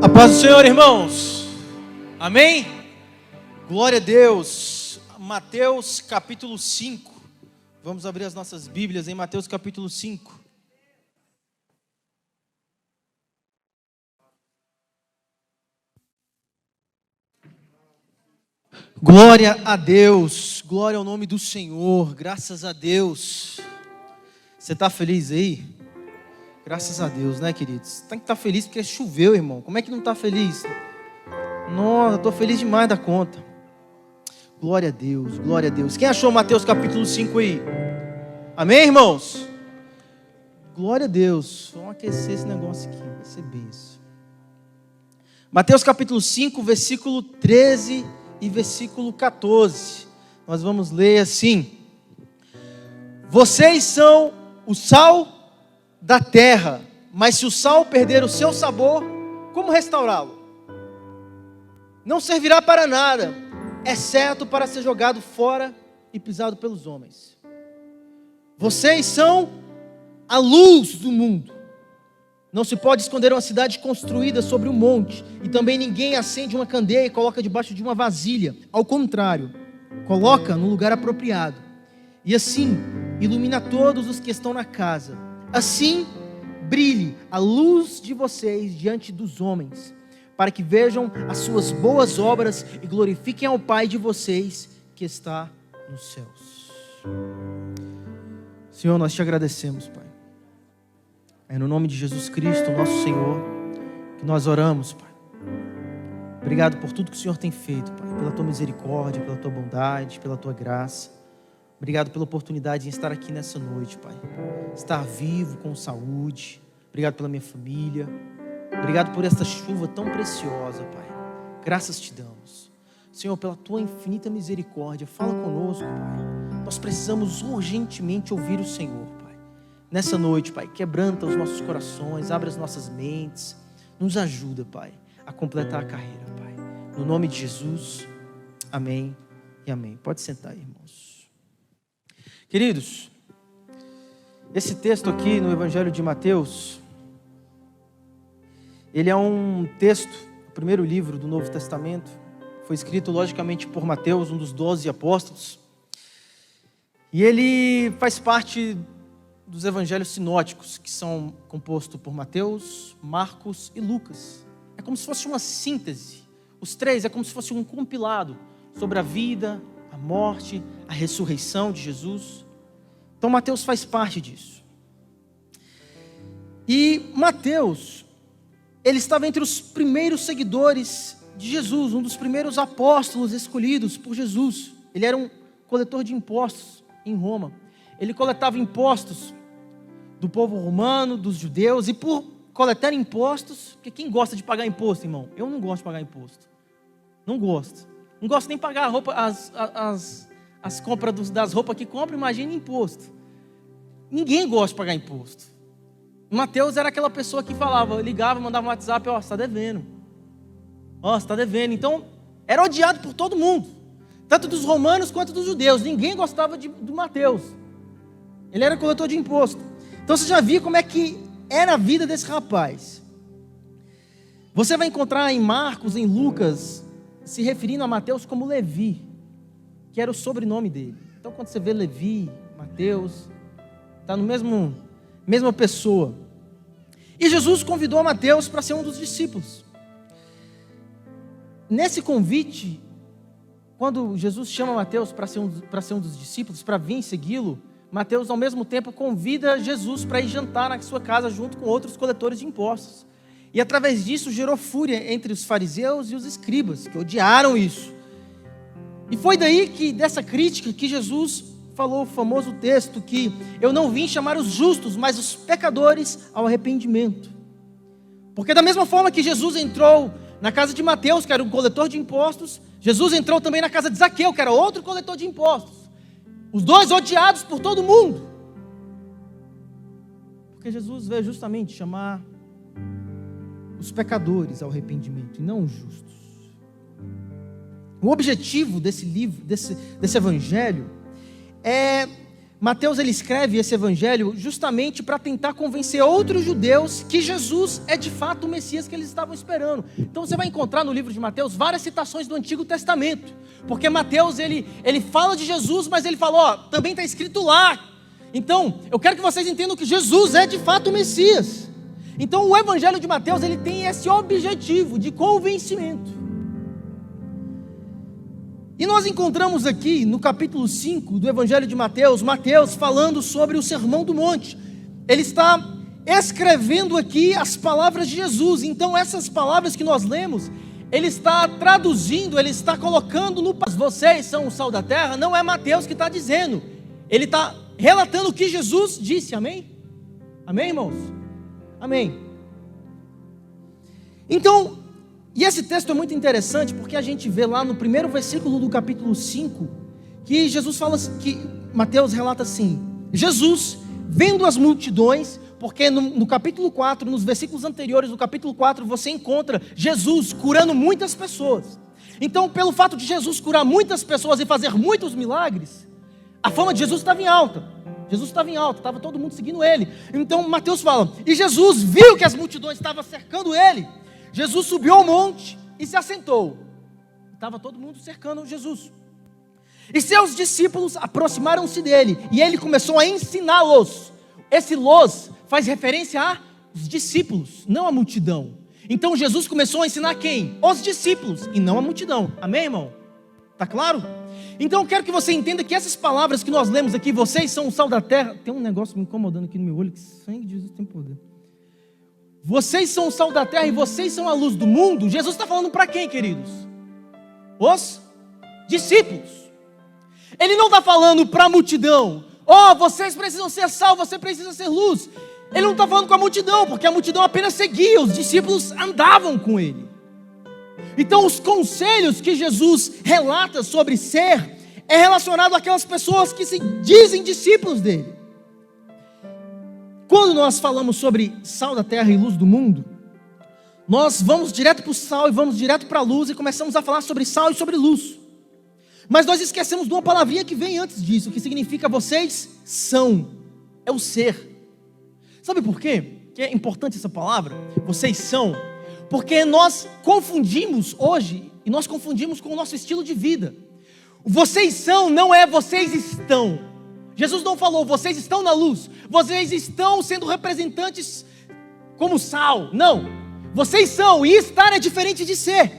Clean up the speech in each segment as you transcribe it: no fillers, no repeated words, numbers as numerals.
A paz do Senhor, irmãos. Amém? Glória a Deus. Mateus capítulo 5. Vamos abrir as nossas Bíblias em Mateus capítulo 5. Glória a Deus. Glória ao nome do Senhor. Graças a Deus. Você está feliz aí? Graças a Deus, né, queridos? Tem que estar feliz porque choveu, irmão. Como é que não está feliz? Nossa, estou feliz demais da conta. Glória a Deus, glória a Deus. Quem achou Mateus capítulo 5 aí? Amém, irmãos? Glória a Deus. Vamos aquecer esse negócio aqui, vai ser benção. Mateus capítulo 5, versículo 13 e versículo 14. Nós vamos ler assim: Vocês são o sal da terra, mas se o sal perder o seu sabor, como restaurá-lo? Não servirá para nada, exceto para ser jogado fora e pisado pelos homens. Vocês são a luz do mundo. Não se pode esconder uma cidade construída sobre um monte, e também ninguém acende uma candeia e coloca debaixo de uma vasilha. Ao contrário, coloca no lugar apropriado, e assim ilumina todos os que estão na casa. Assim brilhe a luz de vocês diante dos homens, para que vejam as suas boas obras e glorifiquem ao Pai de vocês que está nos céus. Senhor, nós te agradecemos, Pai. É no nome de Jesus Cristo, nosso Senhor, que nós oramos, Pai. Obrigado por tudo que o Senhor tem feito, Pai, pela tua misericórdia, pela tua bondade, pela tua graça. Obrigado pela oportunidade de estar aqui nessa noite, Pai. Estar vivo, com saúde. Obrigado pela minha família. Obrigado por esta chuva tão preciosa, Pai. Graças te damos. Senhor, pela tua infinita misericórdia, fala conosco, Pai. Nós precisamos urgentemente ouvir o Senhor, Pai. Nessa noite, Pai, quebranta os nossos corações, abre as nossas mentes. Nos ajuda, Pai, a completar a carreira, Pai. No nome de Jesus, amém e amém. Pode sentar aí, irmãos. Queridos, esse texto aqui no Evangelho de Mateus, ele é um texto, o primeiro livro do Novo Testamento, foi escrito logicamente por Mateus, um dos 12 apóstolos, e ele faz parte dos evangelhos sinóticos, que são compostos por Mateus, Marcos e Lucas. É como se fosse uma síntese, os três é como se fosse um compilado sobre a vida, a morte, a ressurreição de Jesus. Então Mateus faz parte disso. E Mateus, ele estava entre os primeiros seguidores de Jesus, um dos primeiros apóstolos escolhidos por Jesus. Ele era um coletor de impostos em Roma. Ele coletava impostos do povo romano, dos judeus, e por coletar impostos, porque quem gosta de pagar imposto, irmão? Eu não gosto de pagar imposto. Não gosto. Não gosto nem de pagar a roupa, as compras das roupas que compra, imagina imposto. Ninguém gosta de pagar imposto. Mateus era aquela pessoa que falava, ligava, mandava um WhatsApp, ó, você está devendo. Ó, você está devendo. Então, era odiado por todo mundo. Tanto dos romanos quanto dos judeus. Ninguém gostava do Mateus. Ele era coletor de imposto. Então, você já viu como é que era a vida desse rapaz. Você vai encontrar em Marcos, em Lucas, se referindo a Mateus como Levi, que era o sobrenome dele. Então, quando você vê Levi, Mateus, está no mesma pessoa. E Jesus convidou Mateus para ser um dos discípulos. Nesse convite, quando Jesus chama Mateus para ser um dos discípulos, para vir segui-lo, Mateus ao mesmo tempo convida Jesus para ir jantar na sua casa junto com outros coletores de impostos. E através disso gerou fúria entre os fariseus e os escribas, que odiaram isso. E foi daí dessa crítica que Jesus falou o famoso texto que eu não vim chamar os justos, mas os pecadores ao arrependimento. Porque da mesma forma que Jesus entrou na casa de Mateus, que era um coletor de impostos, Jesus entrou também na casa de Zaqueu, que era outro coletor de impostos. Os dois odiados por todo mundo. Porque Jesus veio justamente chamar os pecadores ao arrependimento e não os justos. O objetivo desse livro, desse evangelho, é Mateus ele escreve esse evangelho justamente para tentar convencer outros judeus que Jesus é de fato o Messias que eles estavam esperando. Então você vai encontrar no livro de Mateus várias citações do Antigo Testamento, porque Mateus ele fala de Jesus, mas ele fala, também está escrito lá. Então eu quero que vocês entendam que Jesus é de fato o Messias. Então o evangelho de Mateus ele tem esse objetivo de convencimento. E nós encontramos aqui no capítulo 5 do Evangelho de Mateus, Mateus falando sobre o Sermão do Monte. Ele está escrevendo aqui as palavras de Jesus. Então essas palavras que nós lemos, ele está traduzindo, ele está colocando no... Vocês são o sal da terra, não é Mateus que está dizendo. Ele está relatando o que Jesus disse, amém? Amém, irmãos? Amém. Então... E esse texto é muito interessante porque a gente vê lá no primeiro versículo do capítulo 5, que Jesus fala, que Mateus relata assim, Jesus, vendo as multidões, porque no capítulo 4, nos versículos anteriores do capítulo 4, você encontra Jesus curando muitas pessoas. Então, pelo fato de Jesus curar muitas pessoas e fazer muitos milagres, a fama de Jesus estava em alta. Jesus estava em alta, estava todo mundo seguindo ele. Então Mateus fala, e Jesus viu que as multidões estavam cercando ele. Jesus subiu ao monte e se assentou. Estava todo mundo cercando Jesus. E seus discípulos aproximaram-se dele. E ele começou a ensiná-los. Esse los faz referência aos discípulos, não à multidão. Então Jesus começou a ensinar quem? Os discípulos e não a multidão. Amém, irmão? Está claro? Então eu quero que você entenda que essas palavras que nós lemos aqui, vocês são o sal da terra. Tem um negócio me incomodando aqui no meu olho, que sangue de Jesus tem poder. Vocês são o sal da terra e vocês são a luz do mundo. Jesus está falando para quem, queridos? Os discípulos. Ele não está falando para a multidão. Vocês precisam ser sal, você precisa ser luz. Ele não está falando com a multidão, porque a multidão apenas seguia, os discípulos andavam com ele. Então os conselhos que Jesus relata sobre ser, é relacionado àquelas pessoas que se dizem discípulos dele. Quando nós falamos sobre sal da terra e luz do mundo, nós vamos direto para o sal e vamos direto para a luz e começamos a falar sobre sal e sobre luz. Mas nós esquecemos de uma palavrinha que vem antes disso, que significa vocês são, é o ser. Sabe por quê? Que é importante essa palavra, vocês são, porque nós confundimos hoje, e nós confundimos com o nosso estilo de vida. Vocês são não é vocês estão. Jesus não falou, vocês estão na luz, vocês estão sendo representantes como sal. Não, vocês são, e estar é diferente de ser.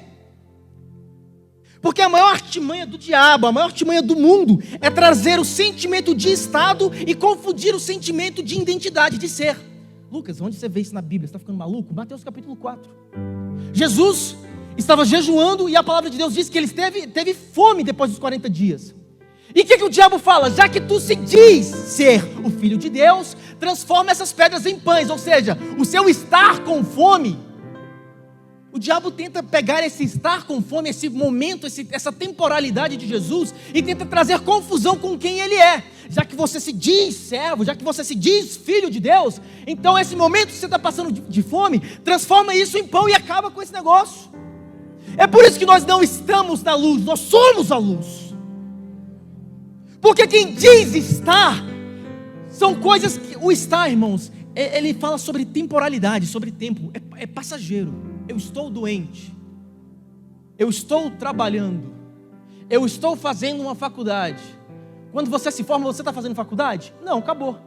Porque a maior artimanha do diabo, a maior artimanha do mundo, é trazer o sentimento de estado e confundir o sentimento de identidade, de ser. Lucas, onde você vê isso na Bíblia? Você está ficando maluco? Mateus capítulo 4. Jesus estava jejuando e a palavra de Deus diz que ele teve fome depois dos 40 dias. E o que o diabo fala? Já que tu se diz ser o Filho de Deus, transforma essas pedras em pães. Ou seja, o seu estar com fome. O diabo tenta pegar esse estar com fome, esse momento, essa temporalidade de Jesus, e tenta trazer confusão com quem ele é. Já que você se diz servo, já que você se diz filho de Deus, então esse momento que você está passando de fome, transforma isso em pão e acaba com esse negócio. É por isso que nós não estamos na luz, nós somos a luz. Porque quem diz estar, são coisas que o estar, irmãos, ele fala sobre temporalidade, sobre tempo, é passageiro. Eu estou doente, eu estou trabalhando, eu estou fazendo uma faculdade. Quando você se forma, você está fazendo faculdade? Não, acabou.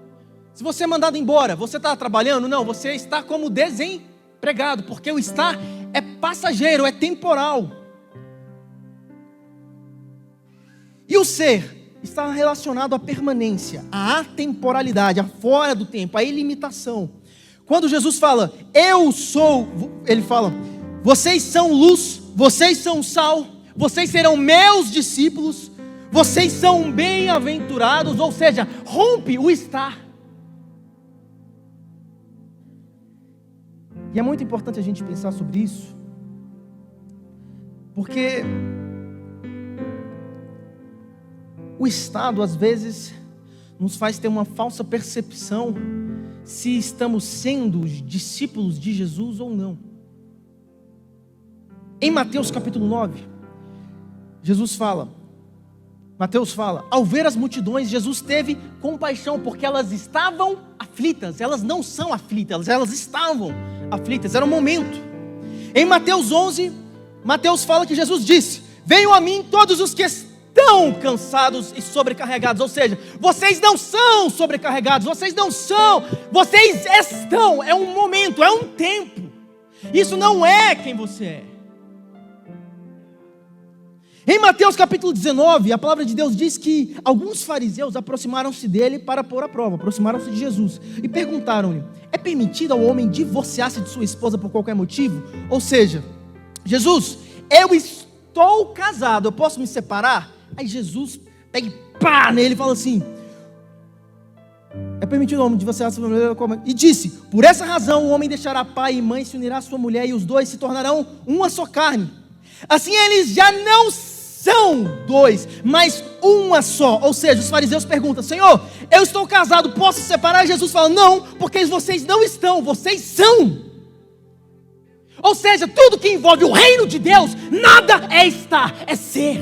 Se você é mandado embora, você está trabalhando? Não, você está como desempregado, porque o estar é passageiro, é temporal. E o ser está relacionado à permanência, à atemporalidade, à fora do tempo, à ilimitação. Quando Jesus fala, eu sou, ele fala, vocês são luz, vocês são sal, vocês serão meus discípulos, vocês são bem-aventurados, ou seja, rompe o estar. E é muito importante a gente pensar sobre isso, porque o estado às vezes nos faz ter uma falsa percepção se estamos sendo discípulos de Jesus ou não. Em Mateus capítulo 9, Jesus fala, Mateus fala, ao ver as multidões, Jesus teve compaixão, porque elas estavam aflitas. Elas não são aflitas, elas estavam aflitas, era um momento. Em Mateus 11, Mateus fala que Jesus disse, venham a mim todos os que estão cansados e sobrecarregados. Ou seja, vocês não são sobrecarregados, vocês estão, é um momento, é um tempo. Isso não é quem você é. Em Mateus capítulo 19, a palavra de Deus diz que alguns fariseus aproximaram-se dele para pôr à prova, aproximaram-se de Jesus e perguntaram-lhe, é permitido ao homem divorciar-se de sua esposa por qualquer motivo? Ou seja, Jesus, eu estou casado, eu posso me separar? Aí Jesus pega e pá nele e fala assim, é permitido ao homem divorciar-se de sua mulher? E disse, por essa razão o homem deixará pai e mãe, se unirá à sua mulher e os dois se tornarão uma só carne. Assim eles já não são dois, mas uma só. Ou seja, os fariseus perguntam, Senhor, eu estou casado, posso separar? E Jesus fala, não, porque vocês não estão, vocês são. Ou seja, tudo que envolve o reino de Deus, nada é estar, é ser.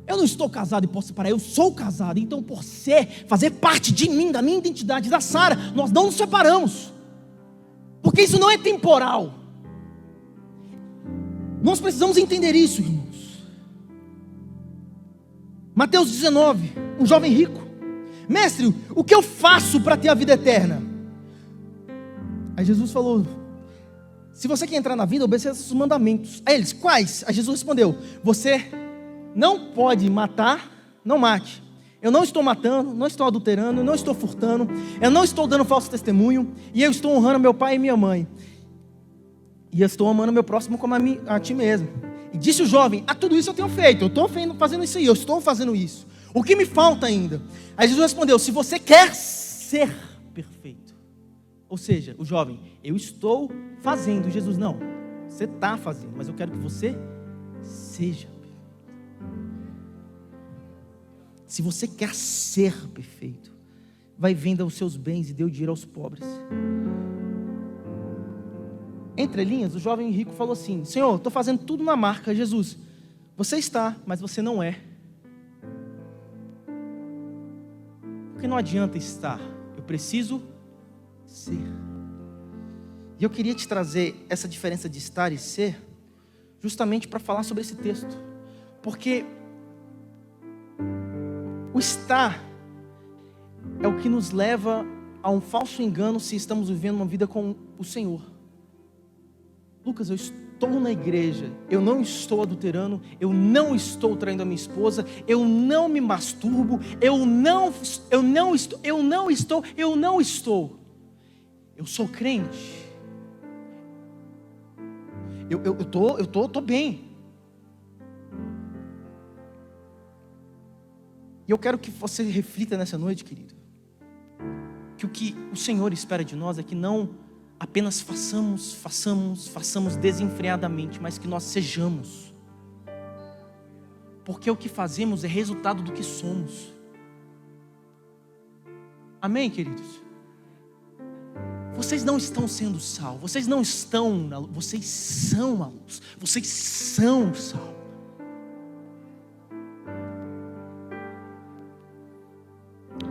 Eu não estou casado e posso separar, eu sou casado. Então por ser, fazer parte de mim, da minha identidade, da Sara, nós não nos separamos. Porque isso não é temporal. Nós precisamos entender isso, irmãos. Mateus 19, um jovem rico. Mestre, o que eu faço para ter a vida eterna? Aí Jesus falou, se você quer entrar na vida, obedeça os mandamentos. Aí eles, quais? Aí Jesus respondeu, você não pode matar, não mate. Eu não estou matando, não estou adulterando, não estou furtando, eu não estou dando falso testemunho, e eu estou honrando meu pai e minha mãe. E eu estou amando meu próximo como a ti mesmo. E disse o jovem, tudo isso eu tenho feito, eu estou fazendo isso aí, eu estou fazendo isso. O que me falta ainda? Aí Jesus respondeu, se você quer ser perfeito. Ou seja, o jovem, eu estou fazendo. Jesus, não, você está fazendo, mas eu quero que você seja. Se você quer ser perfeito, vai venda os seus bens e dê o dinheiro aos pobres. Entre linhas, o jovem rico falou assim, Senhor, estou fazendo tudo na marca. Jesus, você está, mas você não é. Porque não adianta estar, eu preciso ser. E eu queria te trazer essa diferença de estar e ser, justamente para falar sobre esse texto. Porque o estar é o que nos leva a um falso engano se estamos vivendo uma vida com o Senhor. Lucas, eu estou na igreja, eu não estou adulterando, eu não estou traindo a minha esposa, eu não me masturbo, eu não estou. Eu sou crente. Eu tô bem. E eu quero que você reflita nessa noite, querido, que o que o Senhor espera de nós é que não apenas façamos desenfreadamente, mas que nós sejamos. Porque o que fazemos é resultado do que somos. Amém, queridos? Vocês não estão sendo sal, vocês não estão na luz, vocês são a luz, vocês são o sal.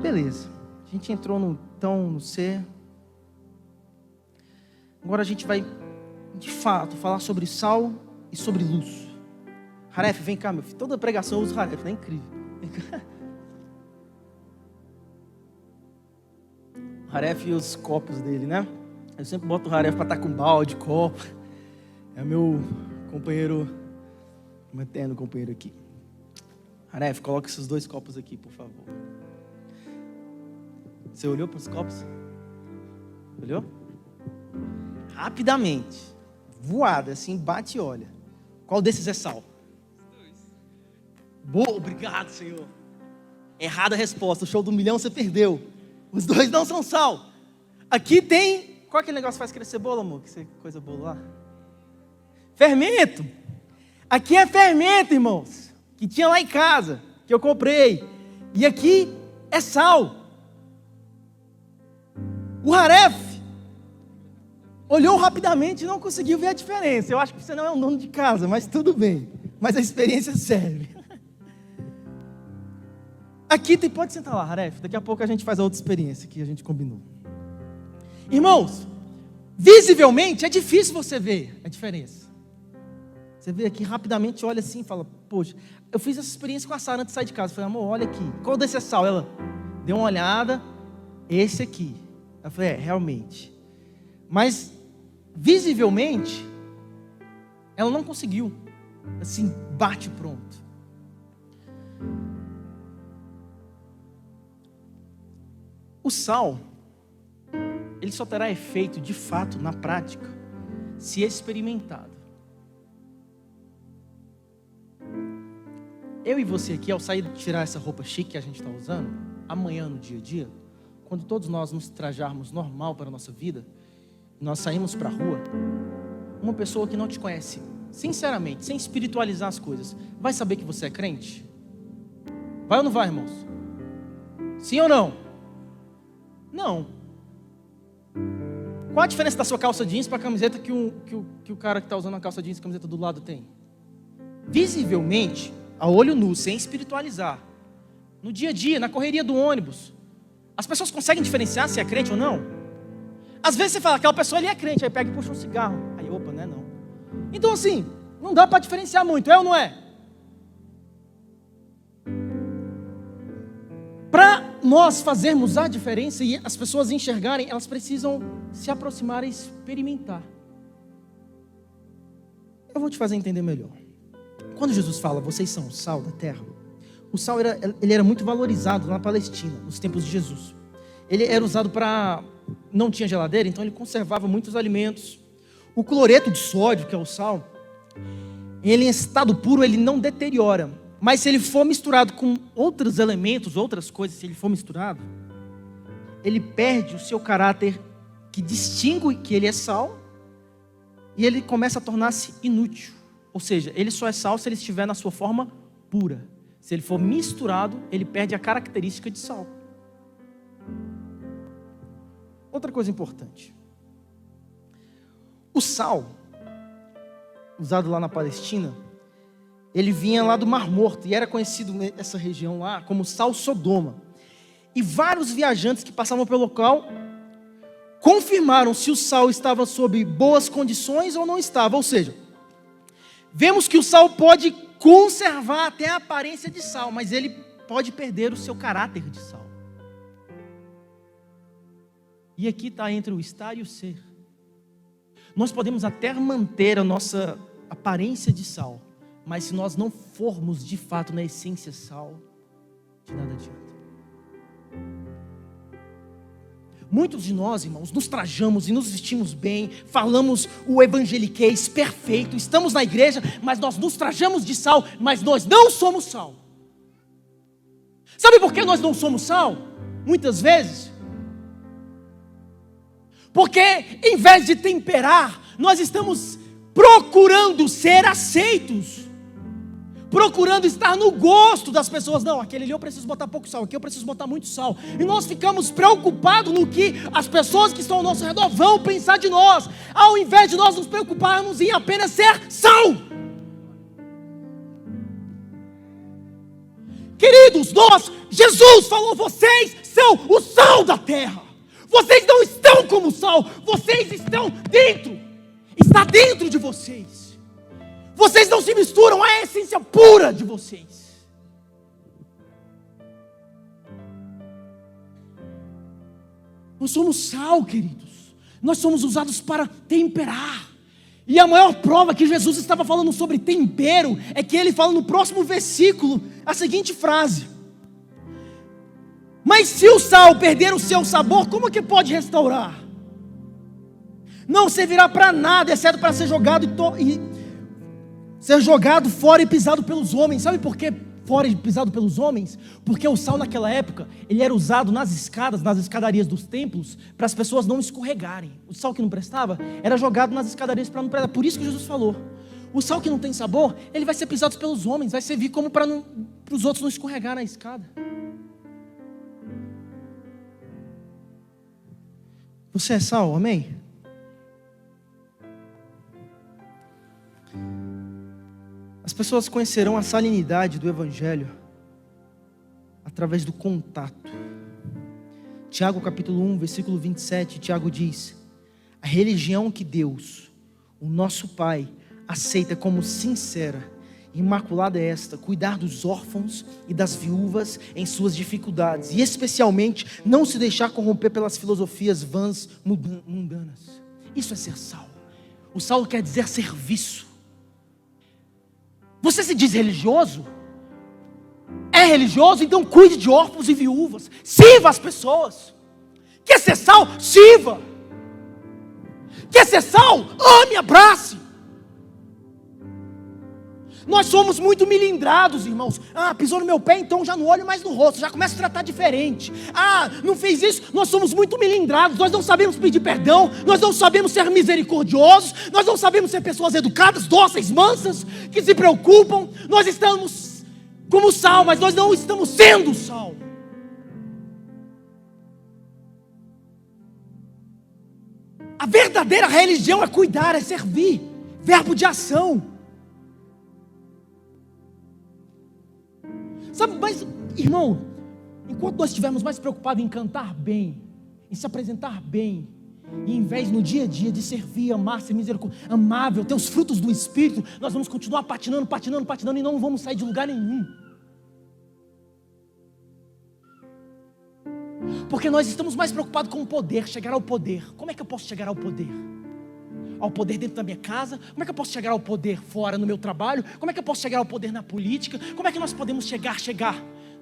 Beleza, a gente entrou no ser. Agora a gente vai, de fato, falar sobre sal e sobre luz. Haref, vem cá, meu filho. Toda pregação eu uso Haref, não é incrível? Vem cá. Haref e os copos dele, né? Eu sempre boto o Haref para estar com balde, copo. É meu companheiro, meu eterno companheiro aqui. Haref, coloca esses 2 copos aqui, por favor. Você olhou para os copos? Olhou? Rapidamente, voada, assim, bate e olha. Qual desses é sal? Boa, obrigado, Senhor. Errada a resposta, o show do milhão você perdeu. Os 2 não são sal. Aqui tem, qual é aquele negócio que faz crescer bolo, amor? Que coisa boa lá? Fermento. Aqui é fermento, irmãos, que tinha lá em casa, que eu comprei. E aqui é sal. O Haref olhou rapidamente e não conseguiu ver a diferença. Eu acho que você não é um dono de casa, mas tudo bem. Mas a experiência serve. Aqui pode sentar lá, Haref. Daqui a pouco a gente faz a outra experiência que a gente combinou. Irmãos, visivelmente é difícil você ver a diferença. Você vê aqui rapidamente, olha assim e fala, poxa, eu fiz essa experiência com a Sara antes de sair de casa. Eu falei, amor, olha aqui, qual desse é sal? Ela deu uma olhada, esse aqui. Eu falei, realmente. Mas, visivelmente, ela não conseguiu. Assim, bate pronto. O sal, ele só terá efeito, de fato, na prática, se experimentado. Eu e você aqui, ao sair de tirar essa roupa chique que a gente está usando, amanhã no dia a dia, quando todos nós nos trajarmos normal para a nossa vida, nós saímos para a rua, uma pessoa que não te conhece, sinceramente, sem espiritualizar as coisas, vai saber que você é crente? Vai ou não vai, irmãos? Sim ou não? Não. Qual a diferença da sua calça jeans para a camiseta que o cara que está usando a calça jeans e a camiseta do lado tem? Visivelmente, a olho nu, sem espiritualizar, no dia a dia, na correria do ônibus, as pessoas conseguem diferenciar se é crente ou não? Às vezes você fala, aquela pessoa ali é crente, aí pega e puxa um cigarro. Aí, opa, não é não. Então assim, não dá para diferenciar muito, é ou não é? Para nós fazermos a diferença e as pessoas enxergarem, elas precisam se aproximar e experimentar. Eu vou te fazer entender melhor. Quando Jesus fala, vocês são o sal da terra, o sal ele era muito valorizado na Palestina, nos tempos de Jesus. Ele era usado para... não tinha geladeira, então ele conservava muitos alimentos. O cloreto de sódio, que é o sal, ele em estado puro, ele não deteriora. Mas se ele for misturado com outros elementos, outras coisas, se ele for misturado, ele perde o seu caráter que distingue que ele é sal, e ele começa a tornar-se inútil. Ou seja, ele só é sal se ele estiver na sua forma pura. Se ele for misturado, ele perde a característica de sal. Outra coisa importante. O sal, usado lá na Palestina, ele vinha lá do Mar Morto, e era conhecido nessa região lá como sal Sodoma. E vários viajantes que passavam pelo local confirmaram se o sal estava sob boas condições ou não estava. Ou seja, vemos que o sal pode conservar até a aparência de sal, mas ele pode perder o seu caráter de sal. E aqui está entre o estar e o ser. Nós podemos até manter a nossa aparência de sal, mas se nós não formos de fato na essência sal, de nada adianta. Muitos de nós, irmãos, nos trajamos e nos vestimos bem, falamos o evangeliquez perfeito, estamos na igreja, mas nós nos trajamos de sal, mas nós não somos sal. Sabe por que nós não somos sal? Muitas vezes, porque em vez de temperar, nós estamos procurando ser aceitos, procurando estar no gosto das pessoas. Não, aquele ali eu preciso botar pouco sal, aqui eu preciso botar muito sal. E nós ficamos preocupados no que as pessoas que estão ao nosso redor vão pensar de nós, ao invés de nós nos preocuparmos em apenas ser sal. Queridos, Jesus falou, vocês são o sal da terra. Vocês não estão como sal, vocês estão dentro, está dentro de vocês. Vocês não se misturam à essência pura de vocês. Nós somos sal, queridos. Nós somos usados para temperar. E a maior prova que Jesus estava falando sobre tempero é que ele fala no próximo versículo a seguinte frase: mas se o sal perder o seu sabor, como que pode restaurar? Não servirá para nada, exceto para ser jogado ser jogado fora e pisado pelos homens. Sabe por que fora e pisado pelos homens? Porque o sal naquela época, ele era usado nas escadas, nas escadarias dos templos, para as pessoas não escorregarem. O sal que não prestava, era jogado nas escadarias para não prestar. Por isso que Jesus falou, o sal que não tem sabor, ele vai ser pisado pelos homens, vai servir como para os outros não escorregar na escada. Você é sal, amém? pessoas conhecerão a salinidade do Evangelho através do contato. Tiago capítulo 1, versículo 27, Tiago diz: a religião que Deus, o nosso Pai, aceita como sincera, imaculada é esta: cuidar dos órfãos e das viúvas em suas dificuldades, e especialmente não se deixar corromper pelas filosofias vãs mundanas. Isso é ser sal. O sal quer dizer serviço. Você se diz religioso? É religioso? Então cuide de órfãos e viúvas. Sirva as pessoas. Quer ser sal? Sirva. Quer ser sal? Ame, abrace. Nós somos muito milindrados, irmãos. Pisou no meu pé, então já não olho mais no rosto, já começo a tratar diferente. Não fez isso. Nós somos muito milindrados. Nós não sabemos pedir perdão. Nós não sabemos ser misericordiosos. Nós não sabemos ser pessoas educadas, dóceis, mansas, que se preocupam. Nós estamos como sal, mas nós não estamos sendo sal. A verdadeira religião é cuidar, é servir. Verbo de ação. Sabe, mas, irmão, enquanto nós estivermos mais preocupados em cantar bem, em se apresentar bem, e em vez no dia a dia de servir, amar, ser misericordioso, amável, ter os frutos do Espírito, nós vamos continuar patinando e não vamos sair de lugar nenhum. Porque nós estamos mais preocupados com o poder, chegar ao poder. Como é que eu posso chegar ao poder? Ao poder dentro da minha casa? Como é que eu posso chegar ao poder fora no meu trabalho? Como é que eu posso chegar ao poder na política? Como é que nós podemos chegar?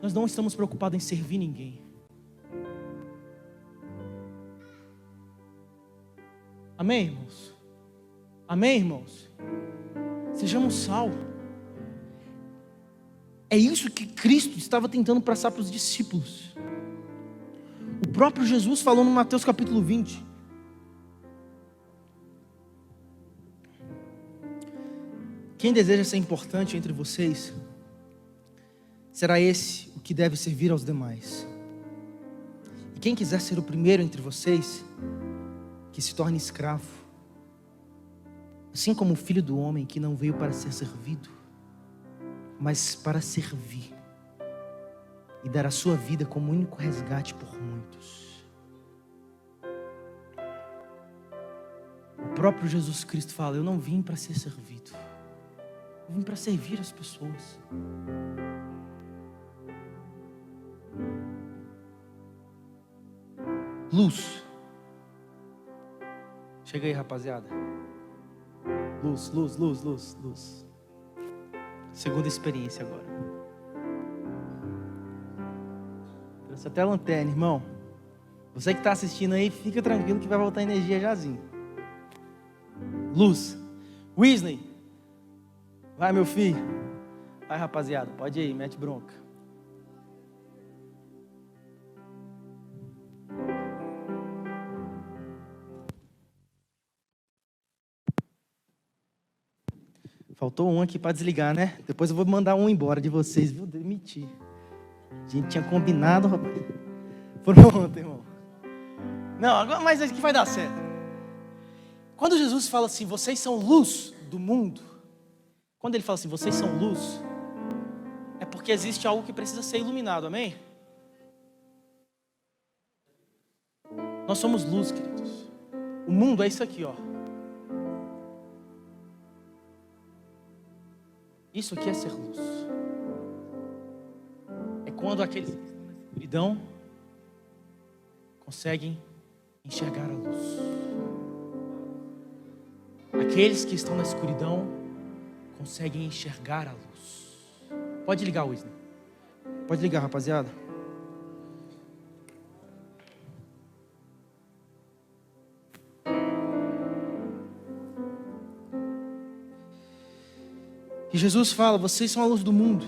Nós não estamos preocupados em servir ninguém. Amém, irmãos? Amém, irmãos? Sejamos sal. É isso que Cristo estava tentando passar para os discípulos. O próprio Jesus falou no Mateus capítulo 20. Quem deseja ser importante entre vocês, será esse o que deve servir aos demais. E quem quiser ser o primeiro entre vocês, que se torne escravo. Assim como o Filho do Homem, que não veio para ser servido, mas para servir e dar a sua vida como único resgate por muitos. O próprio Jesus Cristo fala: eu não vim para ser servido, eu vim para servir as pessoas. Luz. Chega aí, rapaziada. Luz, luz, luz, luz, luz. Segunda experiência agora. Trouxe até a lanterna, irmão. Você que está assistindo aí, fica tranquilo que vai voltar energia jazinho. Luz. Wesley. Vai, meu filho. Vai, rapaziada. Pode ir, mete bronca. Faltou um aqui para desligar, né? Depois eu vou mandar um embora de vocês, viu? Demitir. A gente tinha combinado, rapaz. Pronto, irmão. Não, agora, mas isso aqui vai dar certo. Quando Jesus fala assim, vocês são luz do mundo. Quando ele fala assim, vocês são luz, é porque existe algo que precisa ser iluminado, amém? Nós somos luz, queridos. O mundo é isso aqui, ó. Isso aqui é ser luz. É quando aqueles que estão na escuridão conseguem enxergar a luz. Aqueles que estão na escuridão conseguem enxergar a luz. Pode ligar, Wesley. Pode ligar, rapaziada. E Jesus fala, vocês são a luz do mundo.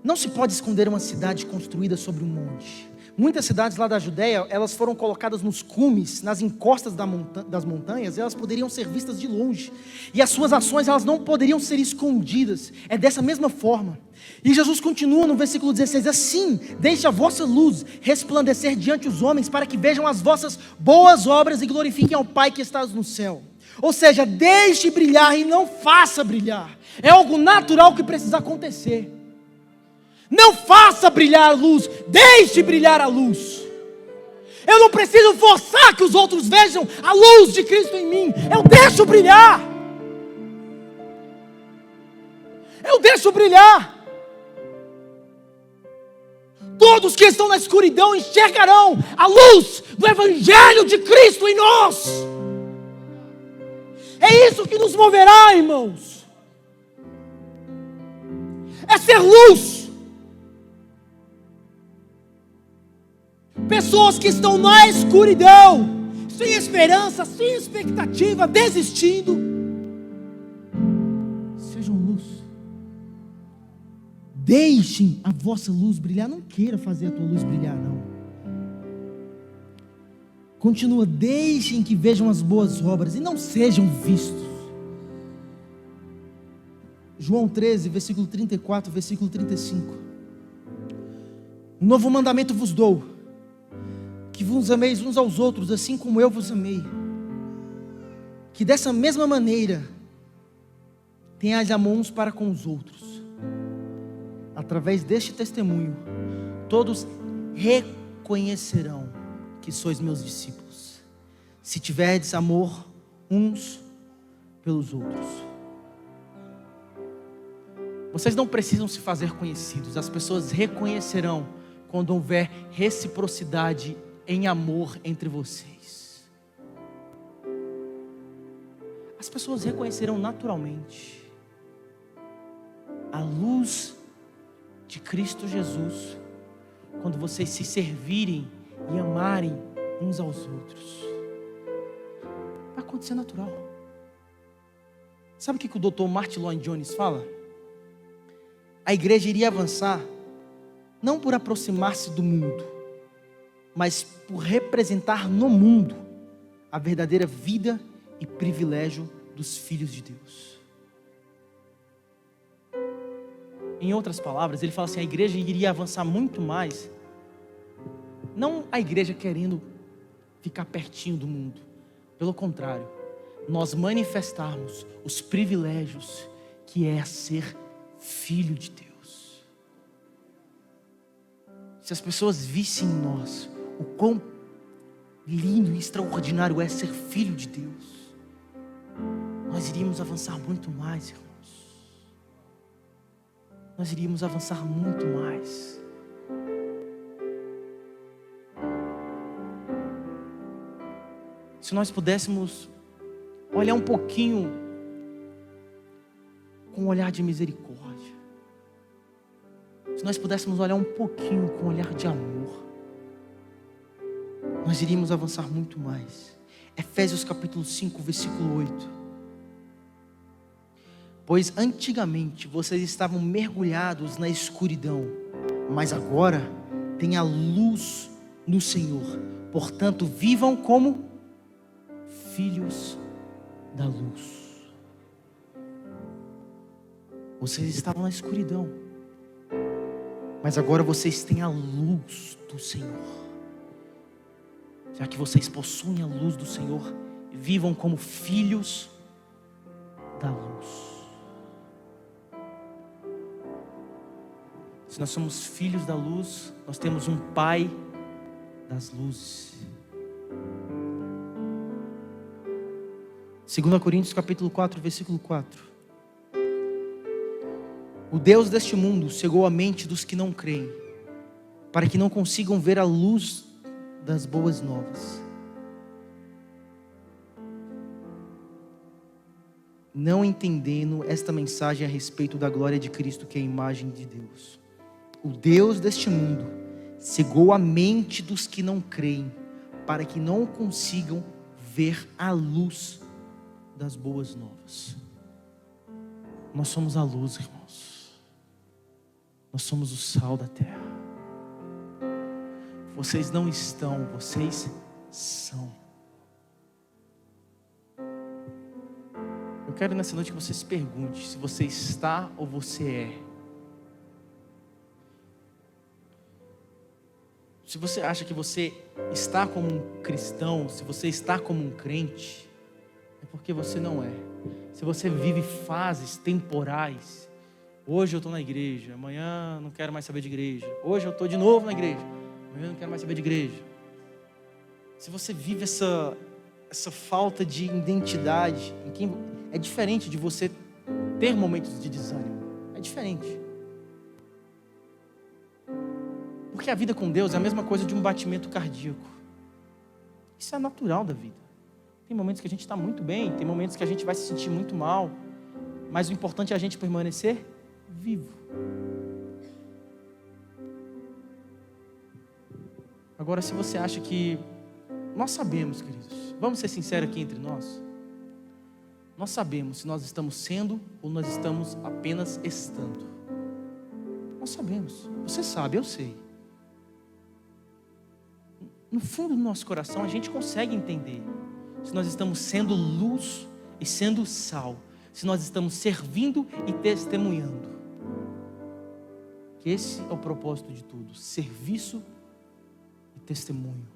Não se pode esconder uma cidade construída sobre um monte. Muitas cidades lá da Judéia, elas foram colocadas nos cumes, nas encostas das montanhas, e elas poderiam ser vistas de longe. E as suas ações, elas não poderiam ser escondidas. É dessa mesma forma. E Jesus continua no versículo 16, assim, deixe a vossa luz resplandecer diante dos homens, para que vejam as vossas boas obras e glorifiquem ao Pai que está no céu. Ou seja, deixe brilhar e não faça brilhar. É algo natural que precisa acontecer. Não faça brilhar a luz, deixe brilhar a luz. Eu não preciso forçar que os outros vejam a luz de Cristo em mim. Eu deixo brilhar. Eu deixo brilhar. Todos que estão na escuridão enxergarão a luz do Evangelho de Cristo em nós. É isso que nos moverá, irmãos. É ser luz. Pessoas que estão na escuridão, sem esperança, sem expectativa, desistindo, sejam luz. Deixem a vossa luz brilhar. Não queira fazer a tua luz brilhar, não. Continua, deixem que vejam as boas obras e não sejam vistos. João 13, versículo 34, versículo 35. Um novo mandamento vos dou, que vos ameis uns aos outros, assim como eu vos amei. Que dessa mesma maneira tenhais amor uns para com os outros. Através deste testemunho, todos reconhecerão que sois meus discípulos, se tiverdes amor uns pelos outros. Vocês não precisam se fazer conhecidos, as pessoas reconhecerão quando houver reciprocidade em amor entre vocês. As pessoas reconhecerão naturalmente a luz de Cristo Jesus quando vocês se servirem e amarem uns aos outros. Vai acontecer natural. Sabe o que o Dr. Martin Lloyd-Jones fala? A igreja iria avançar não por aproximar-se do mundo, mas por representar no mundo a verdadeira vida e privilégio dos filhos de Deus. Em outras palavras, ele fala assim, a igreja iria avançar muito mais, não a igreja querendo ficar pertinho do mundo, pelo contrário, nós manifestarmos os privilégios que é ser filho de Deus. Se as pessoas vissem em nós o quão lindo e extraordinário é ser filho de Deus, nós iríamos avançar muito mais, irmãos. Nós iríamos avançar muito mais. Se nós pudéssemos olhar um pouquinho com um olhar de misericórdia, se nós pudéssemos olhar um pouquinho com um olhar de amor, nós iríamos avançar muito mais. Efésios capítulo 5, versículo 8. Pois antigamente vocês estavam mergulhados na escuridão, mas agora tem a luz no Senhor. Portanto, vivam como filhos da luz. Vocês estavam na escuridão, mas agora vocês têm a luz do Senhor. Já que vocês possuem a luz do Senhor, vivam como filhos da luz. Se nós somos filhos da luz, nós temos um Pai das luzes. 2 Coríntios capítulo 4, versículo 4. O Deus deste mundo cegou a mente dos que não creem, para que não consigam ver a luz das boas novas. Não entendendo esta mensagem a respeito da glória de Cristo, que é a imagem de Deus. O Deus deste mundo cegou a mente dos que não creem, para que não consigam ver a luz das boas novas. Nós somos a luz, irmãos. Nós somos o sal da terra. Vocês não estão, vocês são. Eu quero nessa noite que você se pergunte se você está ou você é. Se você acha que você está como um cristão, se você está como um crente, é porque você não é. Se você vive fases temporais, hoje eu estou na igreja, amanhã não quero mais saber de igreja, hoje eu estou de novo na igreja, amanhã não quero mais saber de igreja. Se você vive essa falta de identidade, é diferente de você ter momentos de desânimo, é diferente. Porque a vida com Deus é a mesma coisa de um batimento cardíaco. Isso é natural da vida. Tem momentos que a gente está muito bem, tem momentos que a gente vai se sentir muito mal, mas o importante é a gente permanecer vivo. Agora, se você acha que... Nós sabemos, queridos, vamos ser sinceros aqui entre nós. Nós sabemos se nós estamos sendo ou nós estamos apenas estando. Nós sabemos. Você sabe, eu sei. No fundo do nosso coração, a gente consegue entender se nós estamos sendo luz e sendo sal, se nós estamos servindo e testemunhando. Que esse é o propósito de tudo: serviço e testemunho.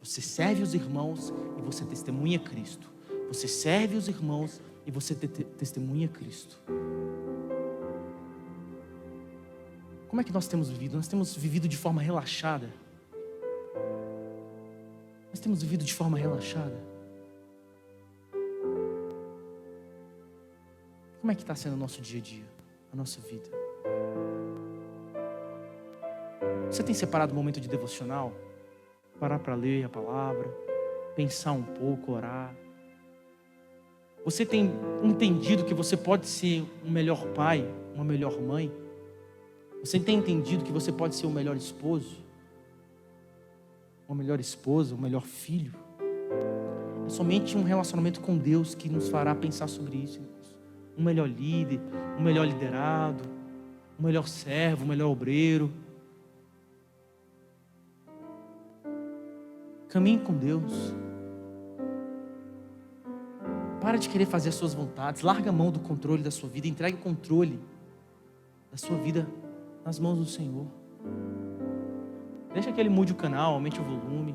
Você serve os irmãos e você testemunha Cristo. Você serve os irmãos e você testemunha Cristo. Como é que nós temos vivido? Nós temos vivido de forma relaxada. Nós temos vivido de forma relaxada. Como é que está sendo o nosso dia a dia, a nossa vida? Você tem separado um momento de devocional? Parar para ler a palavra, pensar um pouco, orar. Você tem entendido que você pode ser um melhor pai, uma melhor mãe? Você tem entendido que você pode ser um melhor esposo, uma melhor esposa, um melhor filho? É somente um relacionamento com Deus que nos fará pensar sobre isso. Um melhor líder, um melhor liderado, um melhor servo, um melhor obreiro. Caminhe com Deus. Para de querer fazer as suas vontades. Larga a mão do controle da sua vida. Entregue o controle da sua vida nas mãos do Senhor. Deixa que Ele mude o canal, aumente o volume,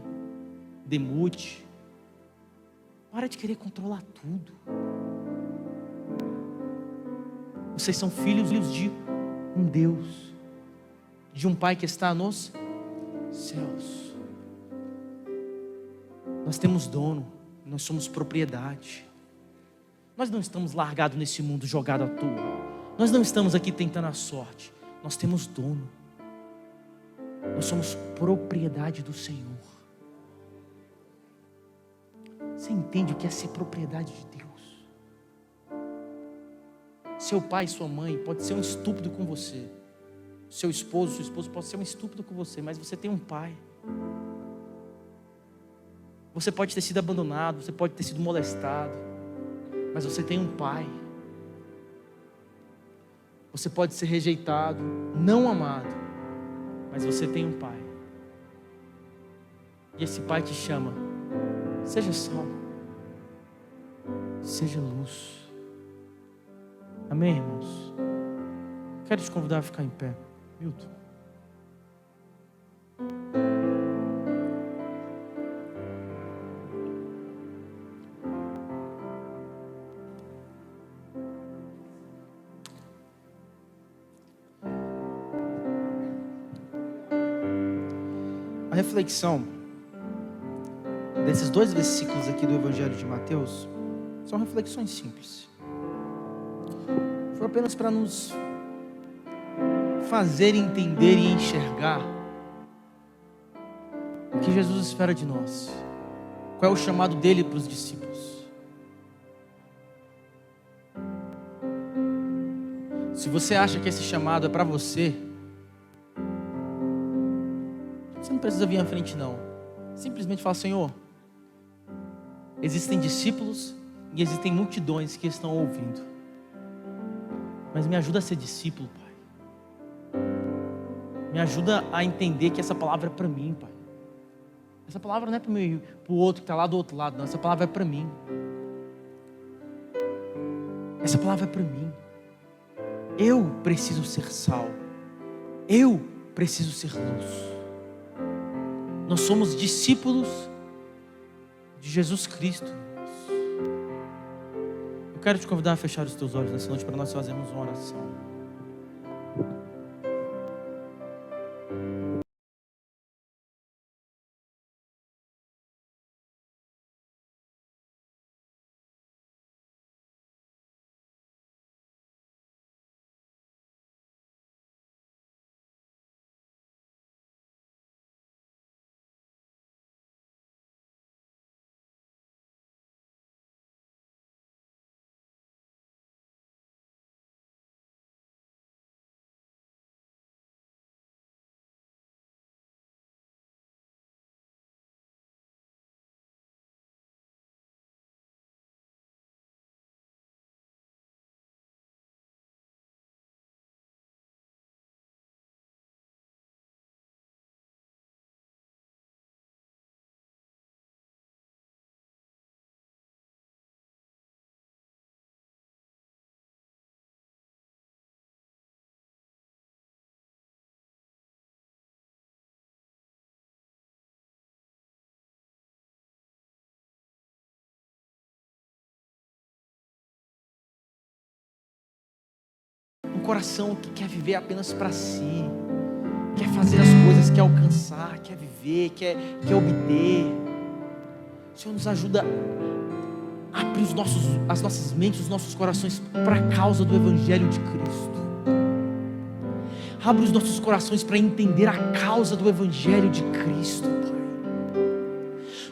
demute. Para de querer controlar tudo. Vocês são filhos de um Deus, de um Pai que está nos céus. Nós temos dono, nós somos propriedade. Nós não estamos largados nesse mundo, jogados à toa. Nós não estamos aqui tentando a sorte. Nós temos dono. Nós somos propriedade do Senhor. Você entende o que é ser propriedade de Deus? Seu pai e sua mãe pode ser um estúpido com você. Seu esposo, sua esposa pode ser um estúpido com você, mas você tem um pai. Você pode ter sido abandonado, você pode ter sido molestado, mas você tem um pai. Você pode ser rejeitado, não amado, mas você tem um pai. E esse pai te chama: seja sal, seja luz. Amém, irmãos? Quero te convidar a ficar em pé. Milton. A reflexão desses 2 versículos aqui do Evangelho de Mateus são reflexões simples. Foi apenas para nos fazer entender e enxergar o que Jesus espera de nós. Qual é o chamado dele para os discípulos? Se você acha que esse chamado é para você, você não precisa vir à frente não. Simplesmente fala: Senhor, existem discípulos e existem multidões que estão ouvindo, mas me ajuda a ser discípulo, Pai. Me ajuda a entender que essa palavra é para mim, Pai. Essa palavra não é para o outro que está lá do outro lado, não. Essa palavra é para mim. Essa palavra é para mim. Eu preciso ser sal. Eu preciso ser luz. Nós somos discípulos de Jesus Cristo. quero te convidar a fechar os teus olhos nessa noite para nós fazermos uma oração. Um coração que quer viver apenas para si, quer fazer as coisas, quer alcançar, quer viver, quer obter. O Senhor nos ajuda a abrir as nossas mentes, os nossos corações para a causa do Evangelho de Cristo. Abre os nossos corações para entender a causa do Evangelho de Cristo, Pai.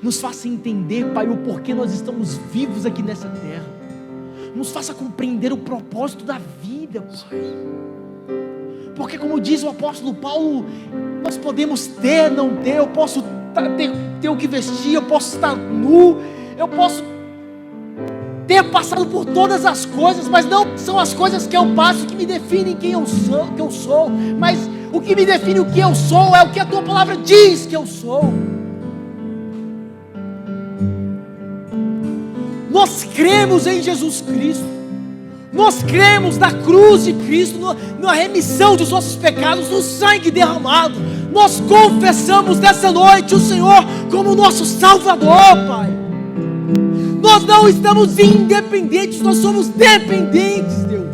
Nos faça entender, Pai, o porquê nós estamos vivos aqui nessa terra. Nos faça compreender o propósito da vida, Pai. Porque, como diz o apóstolo Paulo, nós podemos ter, não ter, eu posso ter o que vestir, eu posso estar nu, eu posso ter passado por todas as coisas, mas não são as coisas que eu passo que me definem quem eu sou, mas o que me define o que eu sou é o que a tua palavra diz que eu sou. Nós cremos em Jesus Cristo, nós cremos na cruz de Cristo, na remissão dos nossos pecados, no sangue derramado. Nós confessamos nessa noite o Senhor como nosso Salvador, Pai. Nós não estamos independentes, nós somos dependentes, Deus.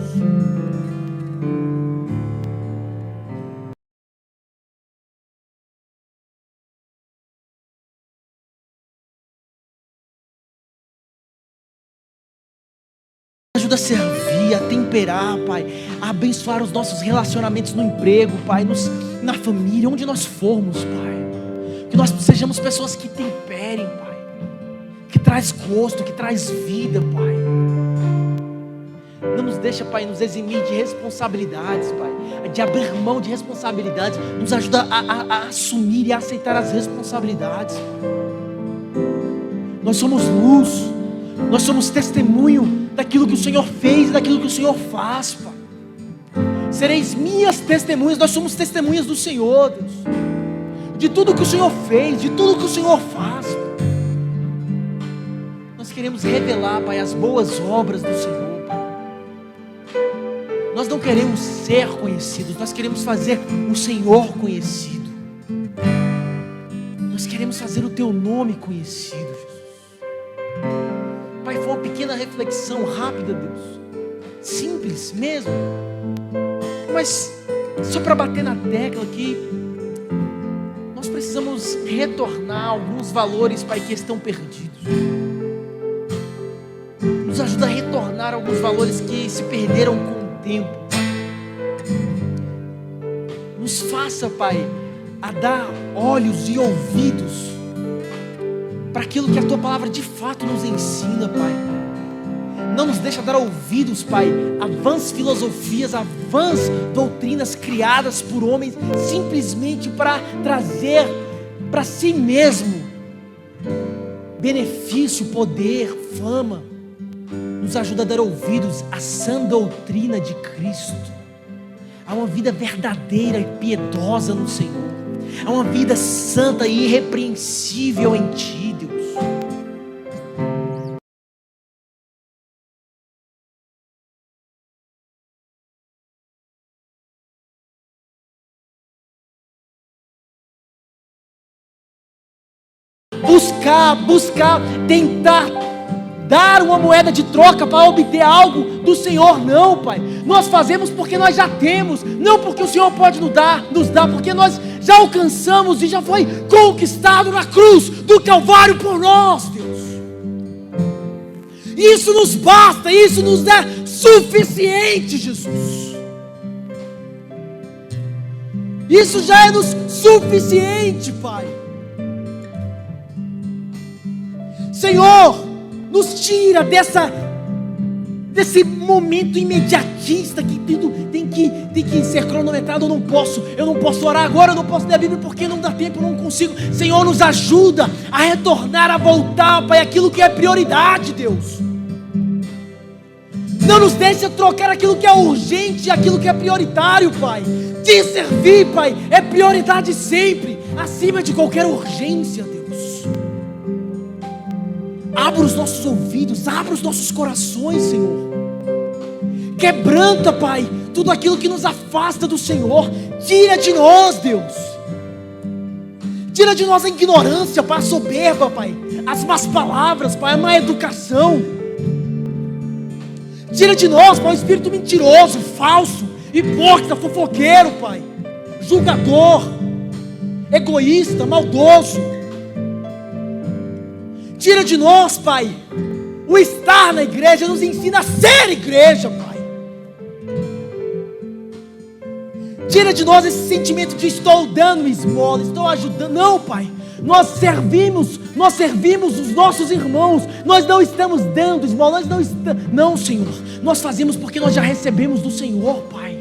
Ajuda a servir, a temperar, Pai, a abençoar os nossos relacionamentos no emprego, Pai, na família, onde nós formos, Pai. Que nós sejamos pessoas que temperem, Pai, que traz gosto, que traz vida, Pai. Não nos deixa, Pai, nos eximir de responsabilidades, Pai, de abrir mão de responsabilidades. Nos ajuda a assumir e a aceitar as responsabilidades, Pai. Nós somos luz, nós somos testemunho daquilo que o Senhor fez e daquilo que o Senhor faz, Pai. Sereis minhas testemunhas, nós somos testemunhas do Senhor, Deus, de tudo que o Senhor fez, de tudo que o Senhor faz, Pai. Nós queremos revelar, Pai, as boas obras do Senhor, Pai. Nós não queremos ser conhecidos, nós queremos fazer o Senhor conhecido. Nós queremos fazer o Teu nome conhecido, Jesus. Pai, foi uma pequena reflexão rápida, Deus, simples mesmo, mas só para bater na tecla que nós precisamos retornar alguns valores, Pai, que estão perdidos. Nos ajuda a retornar alguns valores que se perderam com o tempo. Nos faça, Pai, a dar olhos e ouvidos para aquilo que a Tua palavra de fato nos ensina, Pai. Não nos deixa dar ouvidos, Pai, a vãs filosofias, a vãs doutrinas criadas por homens, simplesmente para trazer para si mesmo benefício, poder, fama. Nos ajuda a dar ouvidos à sã doutrina de Cristo, a uma vida verdadeira e piedosa no Senhor, a uma vida santa e irrepreensível em Ti, Deus. Buscar, tentar dar uma moeda de troca para obter algo do Senhor, não, Pai. Nós fazemos porque nós já temos, não porque o Senhor pode nos dar, porque nós já alcançamos e já foi conquistado na cruz do Calvário por nós, Deus. Isso nos basta, isso nos é suficiente, Jesus. Isso já é nos suficiente, Pai. Senhor, nos tira desse momento imediatista que tudo tem que ser cronometrado. Eu não posso orar agora, eu não posso ler a Bíblia porque não dá tempo, eu não consigo. Senhor, nos ajuda a retornar, a voltar, Pai, aquilo que é prioridade, Deus. Não nos deixe trocar aquilo que é urgente e aquilo que é prioritário, Pai. Te servir, Pai, é prioridade sempre, acima de qualquer urgência, Deus. Abra os nossos ouvidos, abra os nossos corações, Senhor. Quebranta, Pai, tudo aquilo que nos afasta do Senhor. Tira de nós, Deus. Tira de nós a ignorância, Pai, a soberba, Pai, as más palavras, Pai, a má educação. Tira de nós, Pai, o espírito mentiroso, falso, hipócrita, fofoqueiro, Pai, julgador, egoísta, maldoso. Tira de nós, Pai, o estar na igreja. Nos ensina a ser igreja, Pai. Tira de nós esse sentimento de estou dando esmola, estou ajudando. Não, Pai, nós servimos os nossos irmãos. Nós não estamos dando esmola, não, Senhor. Nós fazemos porque nós já recebemos do Senhor, Pai.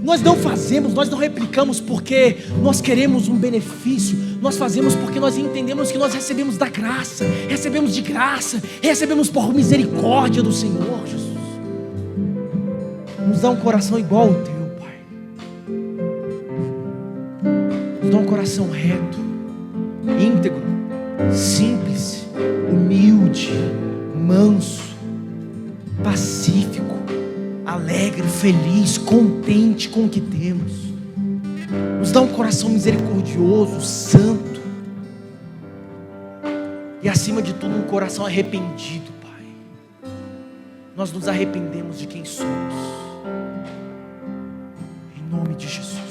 Nós não fazemos, nós não replicamos porque nós queremos um benefício. Nós fazemos porque nós entendemos que nós recebemos da graça, recebemos de graça, recebemos por misericórdia do Senhor, Jesus. Nos dá um coração igual ao Teu, Pai. Nos dá um coração reto, íntegro, simples, humilde, manso, pacífico, alegre, feliz, contente com o que temos. Nos dá um coração misericordioso, santo, e acima de tudo um coração arrependido, Pai. Nós nos arrependemos de quem somos, em nome de Jesus.